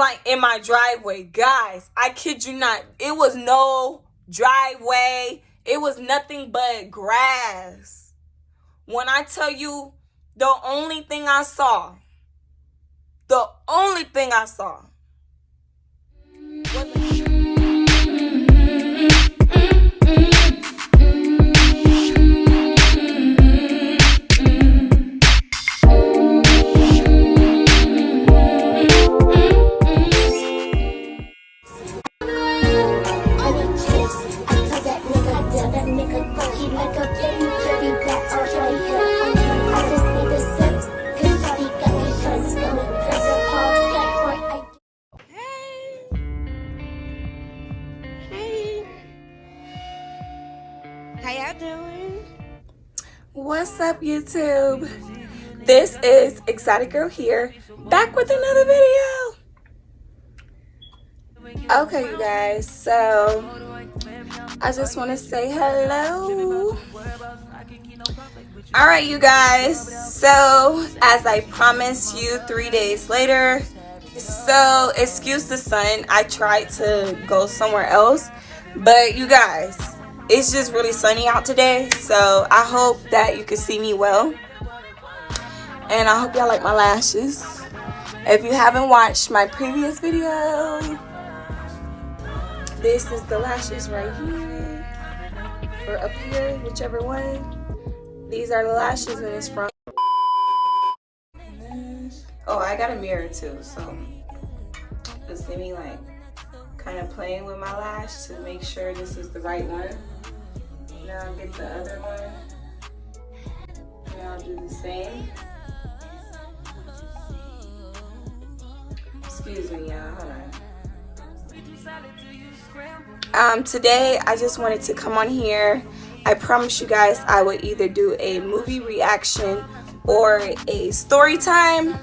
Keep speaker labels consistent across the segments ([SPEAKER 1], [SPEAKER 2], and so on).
[SPEAKER 1] like in my driveway. Guys, I kid you not. It was no driveway. It was nothing but grass. When I tell you, the only thing I saw was a What's up, YouTube? This is Exotic Girl here, back with another video. Okay, you guys, so I just want to say hello. Alright, you guys, so as I promised you 3 days later, so excuse the sun, I tried to go somewhere else, but you guys, it's just really sunny out today, so I hope that you can see me well. And I hope y'all like my lashes. If you haven't watched my previous video, this is the lashes right here. Or up here, whichever one. These are the lashes and it's from. Oh, I got a mirror too, so you see me like kind of playing with my lash to make sure this is the right one. Now I'll get the other one. And I'll do the same. Excuse me, y'all. Hold on. Today I just wanted to come on here. I promise you guys I would either do a movie reaction or a story time.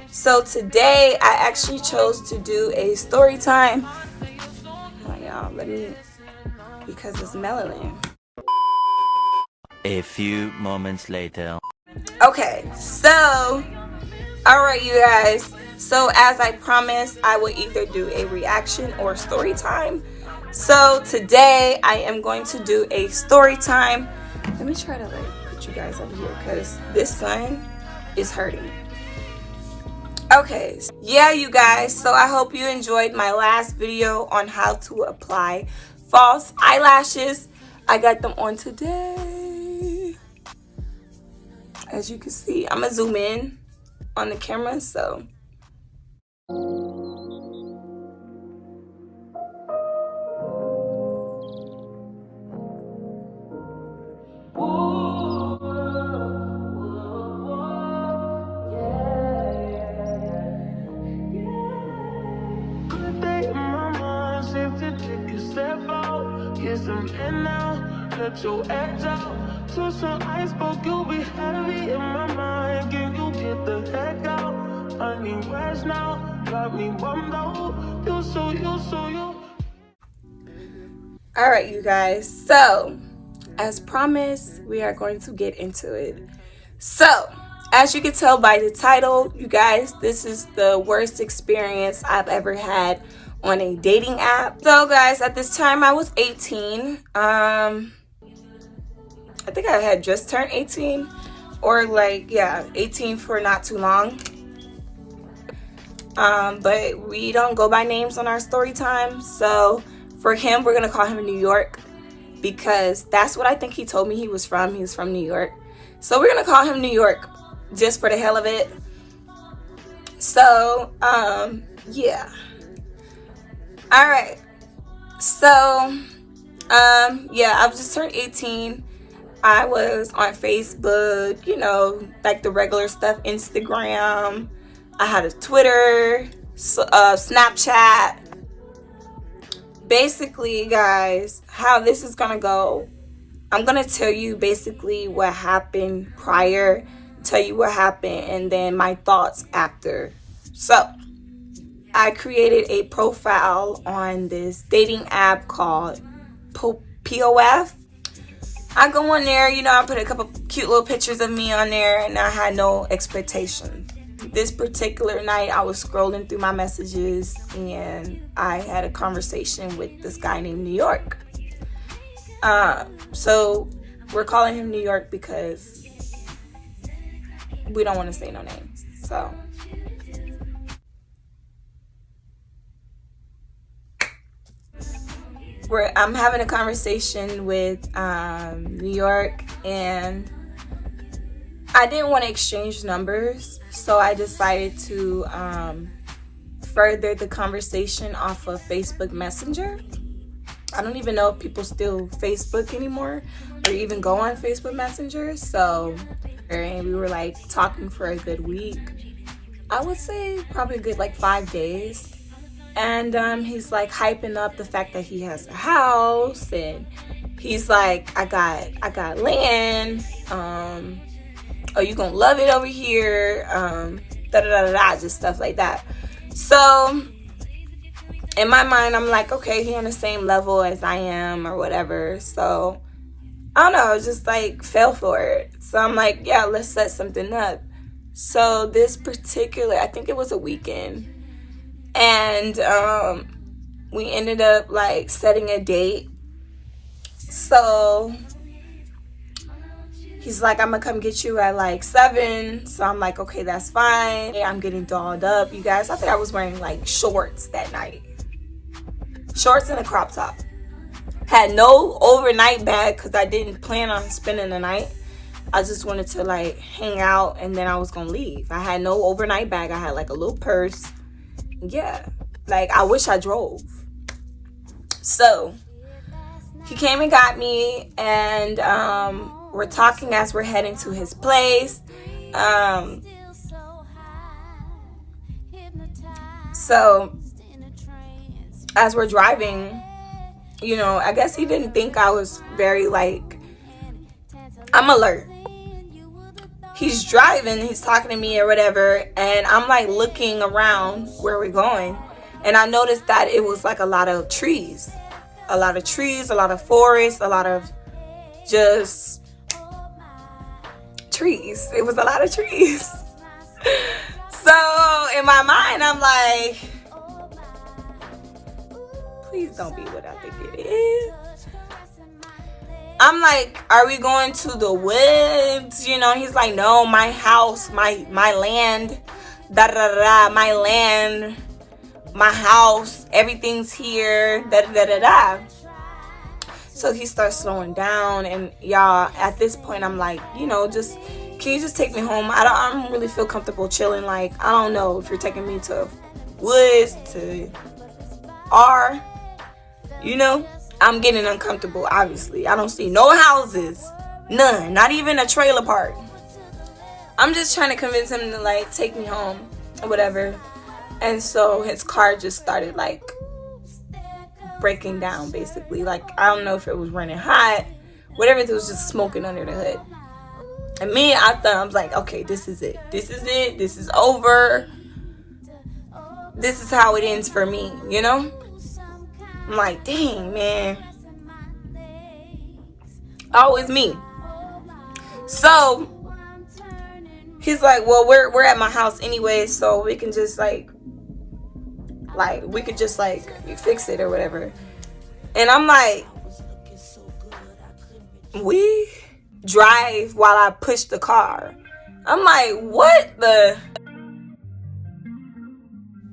[SPEAKER 1] So today I actually chose to do a story time. Hold on, y'all. Let me. Because it's melanin.
[SPEAKER 2] A few moments later.
[SPEAKER 1] Okay, so alright, you guys. So as I promised, I would either do a reaction or story time. So today I am going to do a story time. Let me try to like put you guys over here because this sun is hurting. Okay, yeah, you guys. So I hope you enjoyed my last video on how to apply false eyelashes. I got them on today. As you can see, I'm gonna zoom in on the camera, so.
[SPEAKER 3] Let your act out to some iceberg, you'll be heavy in my mind. Can you get the heck out? I need rest now, got me bummed out. You.
[SPEAKER 1] Alright, you guys, so as promised, we are going to get into it. So as you can tell by the title, you guys, this is the worst experience I've ever had on a dating app. So guys, at this time I was 18. I think I had just turned 18, or like, yeah, 18 for not too long. But we don't go by names on our story time. So for him, we're gonna call him New York because that's what I think he told me he was from. He was from New York. So we're gonna call him New York just for the hell of it. So, yeah. All right. So, yeah, I've just turned 18. I was on Facebook, you know, like the regular stuff, Instagram. I had a Twitter, Snapchat. Basically, guys, how this is gonna go, I'm gonna tell you basically what happened prior, tell you what happened, and then my thoughts after. So I created a profile on this dating app called POF. I go on there, you know, I put a couple cute little pictures of me on there, and I had no expectations. this particular night, I was scrolling through my messages and I had a conversation with this guy named New York. So we're calling him New York because we don't want to say no names. So I'm having a conversation with New York, and I didn't want to exchange numbers, so I decided to further the conversation off of Facebook Messenger. I don't even know if people still Facebook anymore or even go on Facebook Messenger. So, and we were like talking for a good week. I would say probably a good like 5 days. And he's like hyping up the fact that he has a house, and he's like, I got land. Oh, you gonna love it over here. Just stuff like that. So in my mind, I'm like, okay, he on the same level as I am or whatever. So I don't know, just like fell for it. So I'm like, yeah, let's set something up. So this particular, I think it was a weekend, and we ended up like setting a date. So he's like, I'm gonna come get you at like 7. So I'm like, okay, that's fine. I'm getting dolled up, you guys. I think I was wearing like shorts that night. Shorts and a crop top. Had no overnight bag because I didn't plan on spending the night. I just wanted to like hang out and then I was gonna leave. I had no overnight bag. I had like a little purse. Yeah, like I wish I drove. So he came and got me, and we're talking as we're heading to his place. So as we're driving, you know, I guess he didn't think I was very like, I'm alert. He's driving, he's talking to me or whatever, and I'm like looking around where we're going, and I noticed that it was like a lot of trees, a lot of forest, a lot of just trees. It was a lot of trees. So in my mind, I'm like, please don't be what I think it is. I'm like, are we going to the woods? You know, he's like, no, my house, my land, my land, my house, everything's here, So he starts slowing down, and y'all, at this point, I'm like, you know, can you just take me home? I don't really feel comfortable chilling. Like, I don't know if you're taking me to woods, to R, you know. I'm getting uncomfortable, obviously. I don't see no houses. None. Not even a trailer park. I'm just trying to convince him to, like, take me home or whatever. And so his car just started, like, breaking down, basically. Like, I don't know if it was running hot. Whatever, it was just smoking under the hood. And me, I was like, okay, this is it. This is it. This is over. This is how it ends for me, you know? I'm like, dang, man. Always me. So he's like, well, we're at my house anyway, so we can just like we could just like fix it or whatever. And I'm like, we drive while I push the car. I'm like, what the?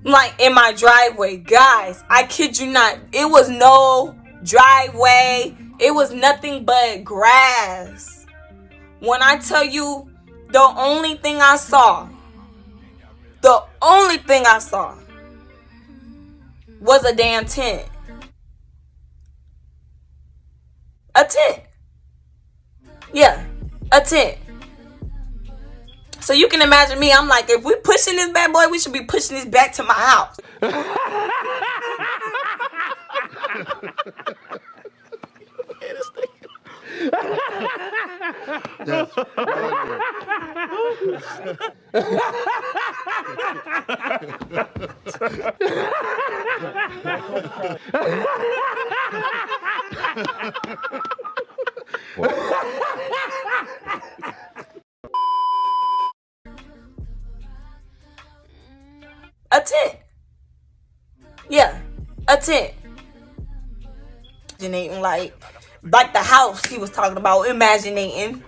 [SPEAKER 1] Like, in my driveway, guys, I kid you not, it was no driveway, it was nothing but grass. When I tell you, the only thing I saw was a damn tent. A tent. Yeah, a tent. So you can imagine me, I'm like, if we're pushing this bad boy, we should be pushing this back to my house.
[SPEAKER 4] That's
[SPEAKER 1] A tent. Yeah, a tent. Imaginating like the house he was talking about. Imaginating.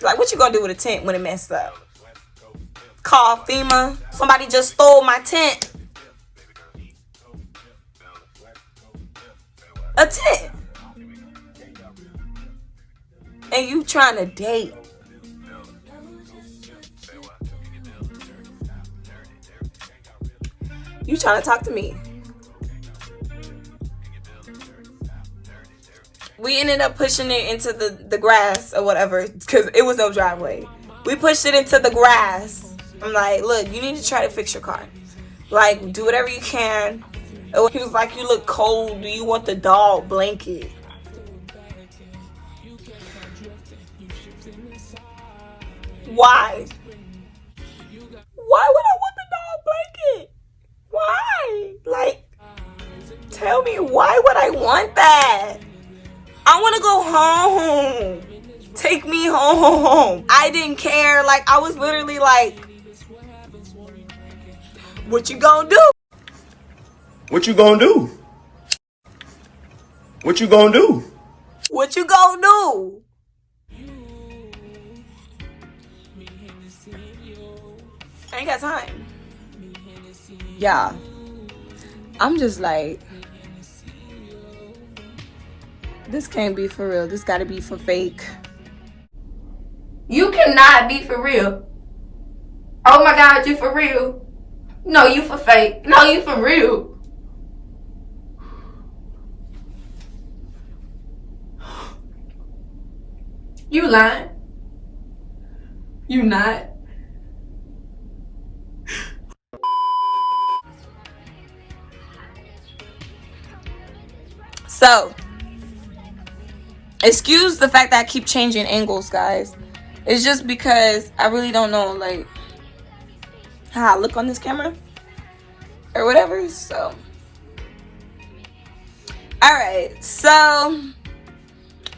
[SPEAKER 1] Like, what you gonna do with a tent when it messed up? Call FEMA. Somebody just stole my tent. A tent. And you trying to date. You trying to talk to me. We ended up pushing it into the grass or whatever, because it was no driveway. We pushed it into the grass. I'm like, look, you need to try to fix your car. Like, do whatever you can. He was like, you look cold. Do you want the dog blanket? Why? Why would I want the dog blanket? Why? Like, tell me, why would I want that? I want to go home. Take me home. I didn't care. Like, I was literally like, what you gonna do?
[SPEAKER 4] What you gonna do? What you gonna do?
[SPEAKER 1] What you gonna do? I ain't got time. Yeah. I'm just like, this can't be for real. This gotta be for fake.
[SPEAKER 5] You cannot be for real. Oh my God, you for real. No, you for fake. No, you for real. You lying. You not.
[SPEAKER 1] So, excuse the fact that I keep changing angles, guys. It's just because I really don't know, like, how I look on this camera or whatever. So, alright. So,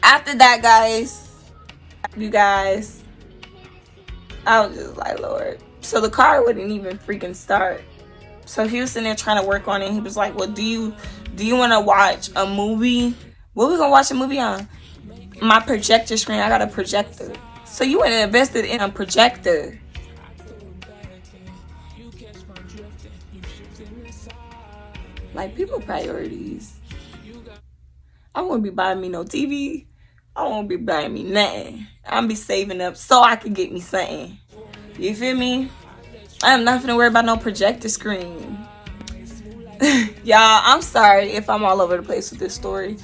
[SPEAKER 1] after that, guys, you guys, I was just like, Lord. So, the car wouldn't even freaking start. So, he was sitting there trying to work on it. He was like, well, do you want to watch a movie? What we gonna watch a movie on? My projector screen. I got a projector. So you went and invested in a projector. Like, people priorities. I won't be buying me no TV. I won't be buying me nothing. I'm be saving up so I can get me something. You feel me? I am not gonna worry about no projector screen. Y'all, I'm sorry if I'm all over the place with this story.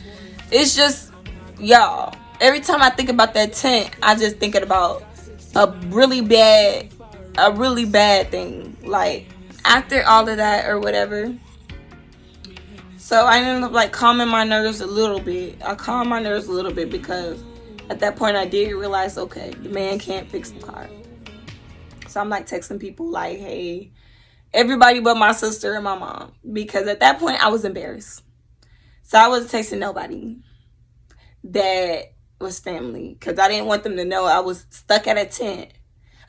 [SPEAKER 1] It's just, y'all, every time I think about that tent, I just thinking about a really bad thing. Like, after all of that or whatever, so I ended up like calming my nerves a little bit. I calmed my nerves a little bit because at that point I did realize, okay, the man can't fix the car. So I'm like texting people like, hey, everybody but my sister and my mom, because at that point I was embarrassed. So I wasn't texting nobody that was family, because I didn't want them to know I was stuck at a tent.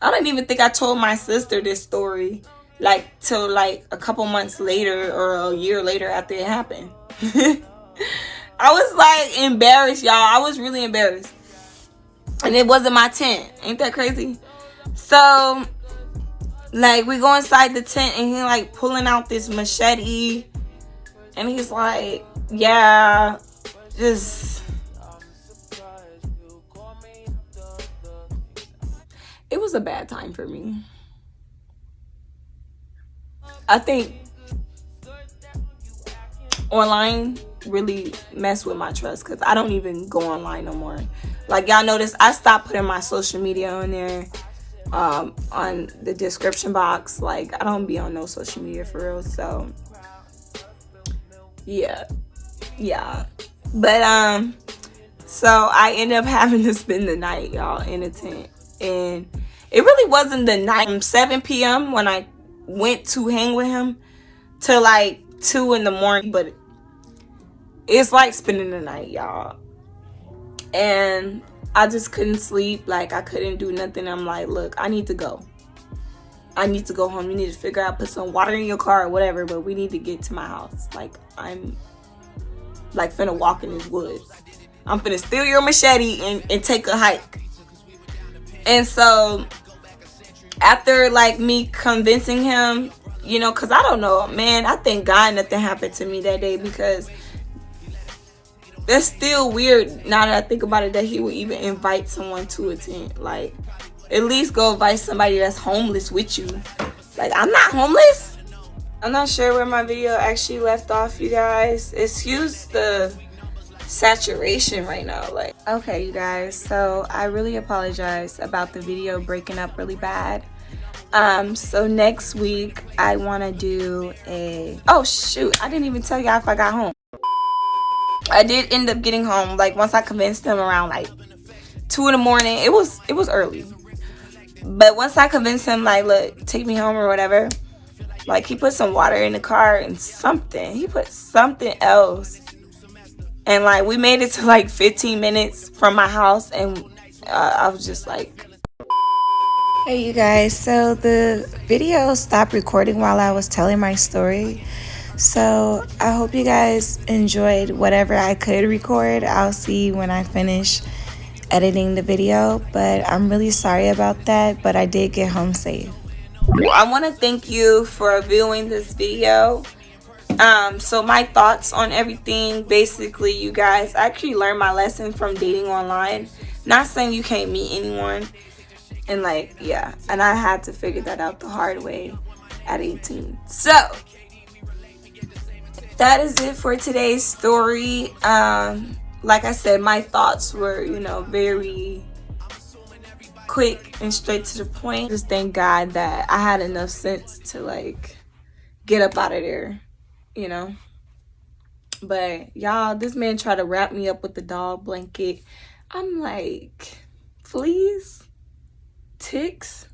[SPEAKER 1] I don't even think I told my sister this story like till like a couple months later or a year later after it happened. I was like embarrassed, y'all. I was really embarrassed. And it wasn't my tent. Ain't that crazy? So, like, we go inside the tent and he like pulling out this machete. And he's like, yeah, just... It was a bad time for me. I think online really messed with my trust, because I don't even go online no more. Like, y'all notice I stopped putting my social media on there, on the description box. Like, I don't be on no social media for real. So yeah. But so I ended up having to spend the night, y'all, in a tent. And it really wasn't the night. From 7 p.m. when I went to hang with him to like 2 in the morning. But it's like spending the night, y'all. And I just couldn't sleep. Like, I couldn't do nothing. I'm like, look, I need to go. I need to go home. You need to figure out, put some water in your car or whatever, but we need to get to my house. Like, I'm like finna walk in this woods. I'm finna steal your machete and take a hike. And so after like me convincing him, you know, because I don't know, man, I thank God nothing happened to me that day, because that's still weird now that I think about it, that he would even invite someone to a tent. Like, at least go invite somebody that's homeless with you. Like, I'm not homeless. I'm not sure where my video actually left off, you guys. Excuse the saturation right now. Like, okay, you guys, so I really apologize about the video breaking up really bad. So next week I want to do a, oh shoot, I didn't even tell y'all if I got home. I did end up getting home, like once I convinced him around like 2 in the morning. It was early, but once I convinced him, like, look, take me home or whatever, like he put some water in the car and he put something else, and like we made it to like 15 minutes from my house, and I was just like, hey you guys, so the video stopped recording while I was telling my story. So I hope you guys enjoyed whatever I could record. I'll see when I finish editing the video, but I'm really sorry about that, but I did get home safe. I want to thank you for viewing this video. So my thoughts on everything, basically, you guys, I actually learned my lesson from dating online. Not saying you can't meet anyone, and like, yeah, and I had to figure that out the hard way at 18. So that is it for today's story. Like I said, my thoughts were, you know, very quick and straight to the point. Just thank God that I had enough sense to like get up out of there, you know. But y'all, this man tried to wrap me up with the dog blanket. I'm like, fleas, ticks.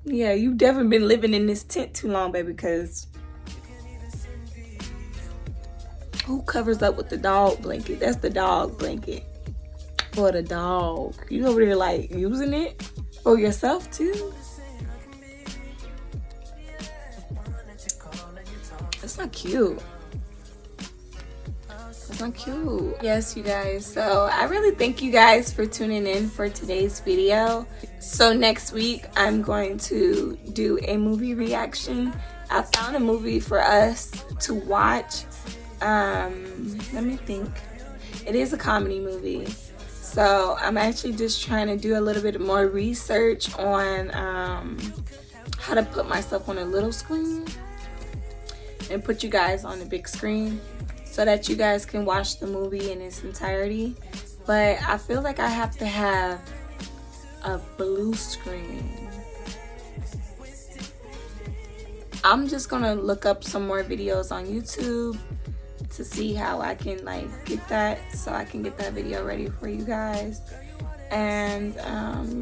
[SPEAKER 1] Yeah, you definitely been living in this tent too long, baby, because who covers up with the dog blanket? That's the dog blanket for the dog. You over there like using it for yourself too? That's not cute. That's not cute. Yes, you guys. So I really thank you guys for tuning in for today's video. So next week I'm going to do a movie reaction. I found a movie for us to watch. Let me think. It is a comedy movie, so I'm actually just trying to do a little bit more research on how to put myself on a little screen and put you guys on the big screen so that you guys can watch the movie in its entirety. But I feel like I have to have a blue screen. I'm just gonna look up some more videos on YouTube to see how I can like get that, so I can get that video ready for you guys. And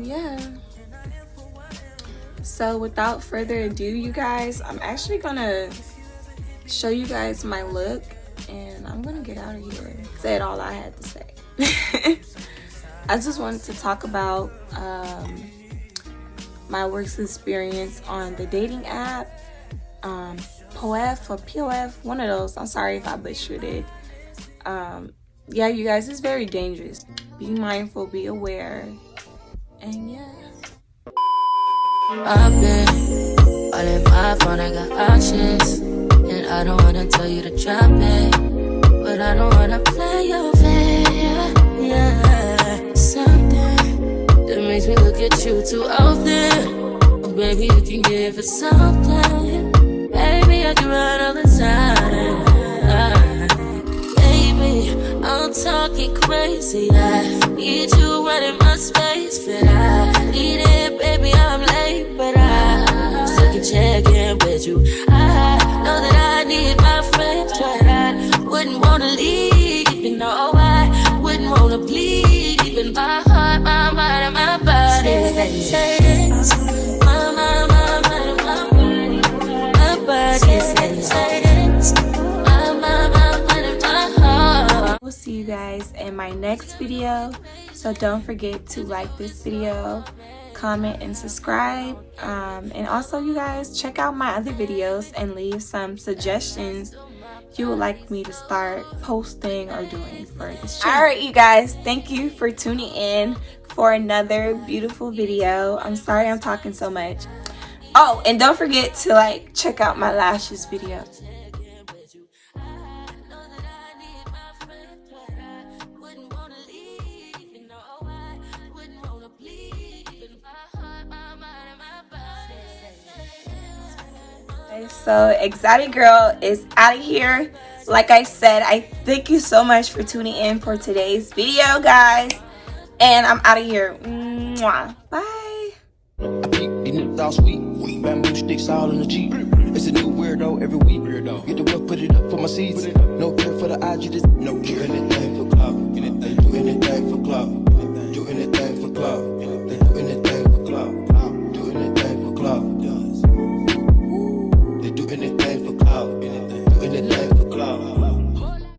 [SPEAKER 1] yeah, so without further ado, you guys, I'm actually gonna show you guys my look and I'm gonna get out of here. Said all I had to say. I just wanted to talk about my work experience on the dating app, POF or POF, one of those. I'm sorry if I butchered it. Yeah, you guys, it's very dangerous. Be mindful, be aware, and yeah.
[SPEAKER 6] I've been all in my phone, I got options, and I don't wanna tell you to drop it, but I don't wanna play your fair. Yeah, something that makes me look at you too often. Oh, baby, you can give it something. Baby, I do it all the time. Baby, I'm talking crazy. I need you running my space, but I need it, baby. I'm late, but I still can check in with you. I know that I need my friends, but I wouldn't wanna leave. You know, I wouldn't wanna bleed. Even my heart, my mind, and my body. Say it, my mind, my mind, my body.
[SPEAKER 1] We'll see you guys in my next video, so don't forget to like this video, comment, and subscribe. And also, you guys, check out my other videos and leave some suggestions you would like me to start posting or doing for this channel. Alright, you guys, thank you for tuning in for another beautiful video. I'm sorry I'm talking so much. Oh, and don't forget to like check out my lashes video. So Exotic Girl is out of here. Like I said, I thank you so much for tuning in for today's video, guys, and I'm out of here. Mwah. Bye.
[SPEAKER 7] I peek, these niggas all sweet. Bamboo sticks all in the Jeep. It's a new weirdo every week. Get the work, put it up for my seeds. No care for the IG, just no care. Anything for clout. Do anything for clout.